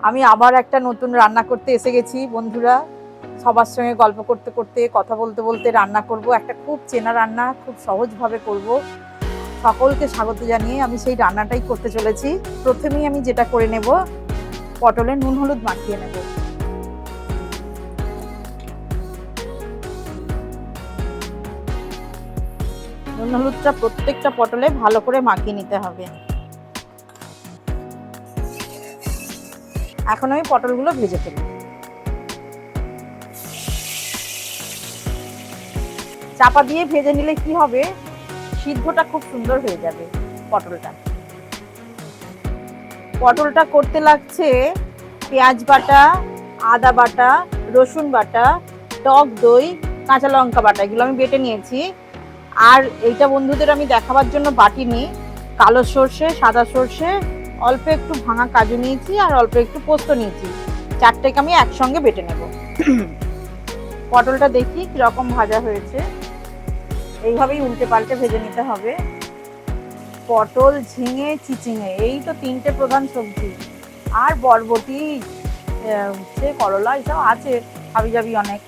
আমি আবার একটা নতুন রান্না করতে এসে গেছি বন্ধুরা। সবার সঙ্গে গল্প করতে করতে, কথা বলতে বলতে রান্না করব। একটা খুব চেনা রান্না, খুব সহজভাবে করব। সকলকে স্বাগত জানিয়ে আমি সেই রান্নাটাই করতে চলেছি। প্রথমেই আমি যেটা করে নেব, পটলে নুন হলুদ মাখিয়ে নেব। নুন হলুদটা প্রত্যেকটা পটলে ভালো করে মাখিয়ে নিতে হবে। এখন আমি পটলগুলো ভেজে ফেলি। চাপা দিয়ে ভেজে নিলে কি হবে, সিদ্ধটা খুব সুন্দর হয়ে যাবে। পটলটা করতে লাগছে পেঁয়াজ বাটা, আদা বাটা, রসুন বাটা, টক দই, কাঁচা লঙ্কা বাটা, এগুলো আমি বেটে নিয়েছি। আর এইটা বন্ধুদের আমি দেখাবার জন্য বাটিনি, কালো সর্ষে, সাদা সর্ষে, অল্প একটু ভাঙা কাজু নিয়েছি আর অল্প একটু পোস্ত নিয়েছি। চারটেকে আমি একসঙ্গে বেটে নেব। পটলটা দেখি কিরকম ভাজা হয়েছে। এইভাবেই উল্টে পাল্টে ভেজে নিতে হবে। পটল, ঝিঙে, চিচিঙে, এই তো তিনটে প্রধান সবজি। আর বরবটি, উচ্ছে, করলা, এসব আছে হাবিজাবি অনেক,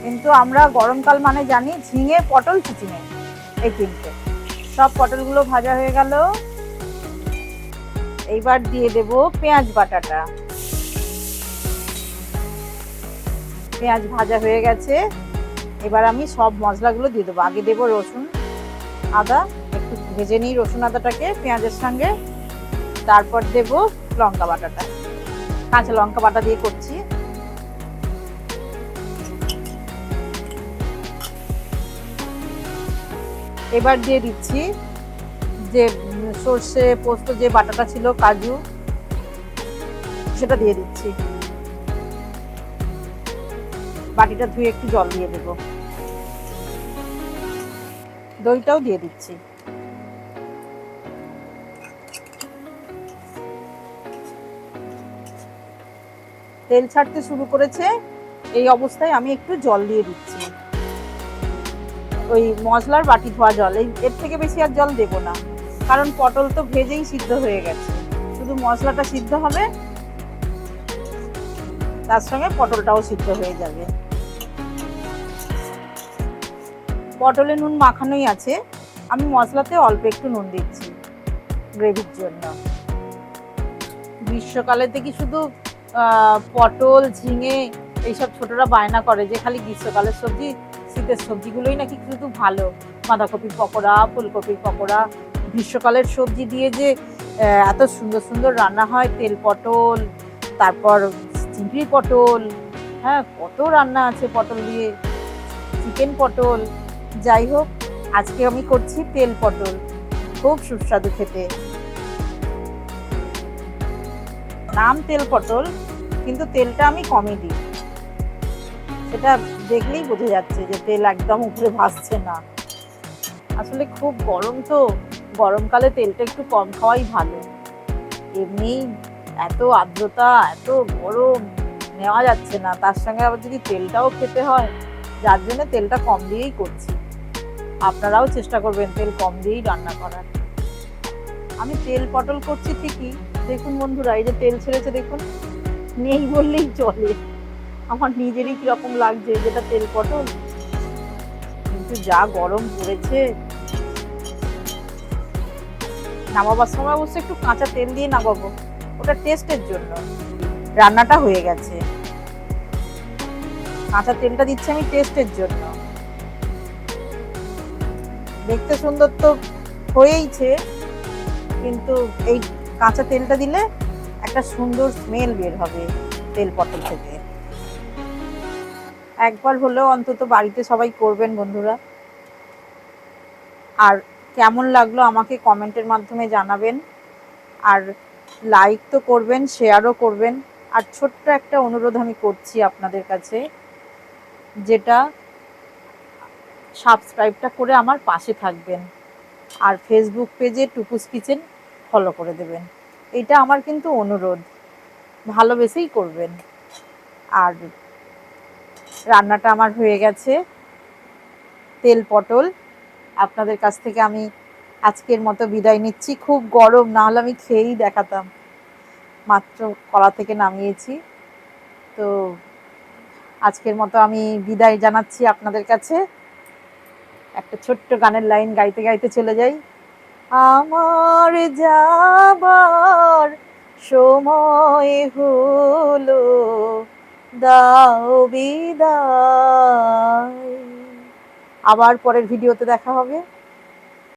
কিন্তু আমরা গরমকাল মানে জানি ঝিঙে, পটল, চিচিঙে, এই তিনটে। সব পটলগুলো ভাজা হয়ে গেল। এইবার দিয়ে দেব পেঁয়াজ বাটাটা। পেঁয়াজ ভাজা হয়ে গেছে। এবার আমি সব মশলাগুলো দিয়ে দেবো। আগে দেবো রসুন আদা, একটু ভেজে নিই রসুন আদাটাকে পেঁয়াজের সঙ্গে। তারপর দেব লঙ্কা বাটাটা, কাঁচা লঙ্কা বাটা দিয়ে করছি। এবার দিয়ে দিচ্ছি যে সর্ষে পোস্ত যে বাটাটা ছিল, কাজু, সেটা দিয়ে দিচ্ছি। বাটিটা ধুয়ে একটু জল দিয়ে দেব। দইটাও দিয়ে দিচ্ছি। তেল ছাড়তে শুরু করেছে, এই অবস্থায় আমি একটু জল দিয়ে দিচ্ছি। ওই মশলার বাটি ধোয়া জল, এর থেকে বেশি আর জল দেব না, কারণ পটল তো ভেজেই সিদ্ধ হয়ে গেছে। শুধু মশলাটা সিদ্ধ হবে, তার সঙ্গে পটলটাও সিদ্ধ হয়ে যাবে। পটলে নুন মাখানোই আছে, আমি মশলাতে অল্প একটু নুন দিচ্ছি গ্রেভির জন্য। গ্রীষ্মকালে থেকে শুধু পটল, ঝিঙে এইসব ছোটরা বায়না করে যে খালি গ্রীষ্মকালের সবজি, শীতের সবজিগুলোই নাকি শুধু ভালো। বাঁধাকপির পকোড়া, ফুলকপির পকোড়া, গ্রীষ্মকালের সবজি দিয়ে যে এত সুন্দর সুন্দর রান্না হয়, তেল পটল, তারপর চিংড়ি পটল, হ্যাঁ কত রান্না আছে পটল দিয়ে, চিকেন পটল। যাই হোক, আজকে আমি করছি তেল পটল, খুব সুস্বাদু খেতে। নাম তেল পটল, কিন্তু তেলটা আমি কমই দিই, সেটা দেখলেই বোঝা যাচ্ছে যে তেল একদম উপরে ভাসছে না। আসলে খুব গরম তো, গরমকালে তেলটা একটু কম খাওয়াই ভালো। এমনি এত আর্দ্রতা, এত গরম, নেওয়া যাচ্ছে না, তার সঙ্গে আবার যদি তেলটাও খেতে হয়, যার জন্য তেলটা কম দিয়েই করছি। আপনারাও চেষ্টা করবেন তেল কম দিয়েই রান্না করার। আমি তেল পটল করছি ঠিকই, দেখুন বন্ধুরা, এই যে তেল ছেড়েছে দেখুন, নেই বললেই চলে। আমার নিজেরই কিরকম লাগছে, যেটা তেল পটল, কিন্তু যা গরম পড়েছে। নামাবার সময় অবশ্য একটু কাঁচা তেল দিয়ে নামাবো, ওটা টেস্টের জন্য। রান্নাটা হয়ে গেছে, কাঁচা তেলটা দিচ্ছি আমি টেস্টের জন্য। দেখতে সুন্দর তো হয়েইছে, কিন্তু এই কাঁচা তেলটা দিলে একটা সুন্দর স্মেল বের হবে তেল পটল থেকে। একবার হলেও অন্তত বাড়িতে সবাই করবেন বন্ধুরা। আর কেমন লাগলো আমাকে কমেন্টের মাধ্যমে জানাবেন। আর লাইক তো করবেন, শেয়ারও করবেন। আর ছোট্ট একটা অনুরোধ আমি করছি আপনাদের কাছে, যেটা সাবস্ক্রাইবটা করে আমার পাশে থাকবেন, আর ফেসবুক পেজে টুকুস কিচেন ফলো করে দেবেন। এটা আমার কিন্তু অনুরোধ, ভালোবেসেই করবেন। আর রান্নাটা আমার হয়ে গেছে, তেল পটল। আপনাদের কাছ থেকে আমি আজকের মতো বিদায় নিচ্ছি। খুব গরম, না হলে আমি খেয়েই দেখাতাম। মাত্র কড়া থেকে নামিয়েছি। তো আজকের মতো আমি বিদায় জানাচ্ছি আপনাদের কাছে। একটা ছোট্ট গানের লাইন গাইতে গাইতে চলে যাই। আমার যাবার সময় হলো, দাও বিদায়। আবার পরের ভিডিওতে দেখা হবে।